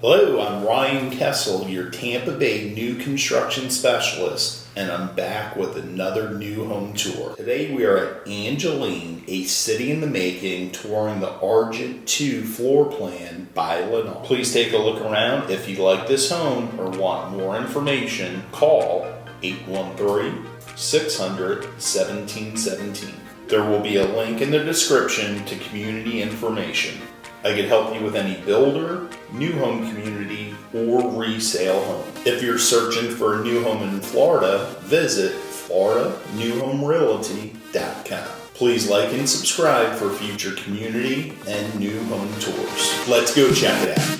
Hello, I'm Ryan Kessel, your Tampa Bay new construction specialist, and I'm back with another new home tour. Today we are at Angeline, a city in the making, touring the Argent II floor plan by Lennar. Please take a look around. If you like this home or want more information, call 813-600-1717. There will be a link in the description to community information. I could help you with any builder, new home community, or resale home. If you're searching for a new home in Florida, visit FloridaNewHomeRealty.com. Please like and subscribe for future community and new home tours. Let's go check it out.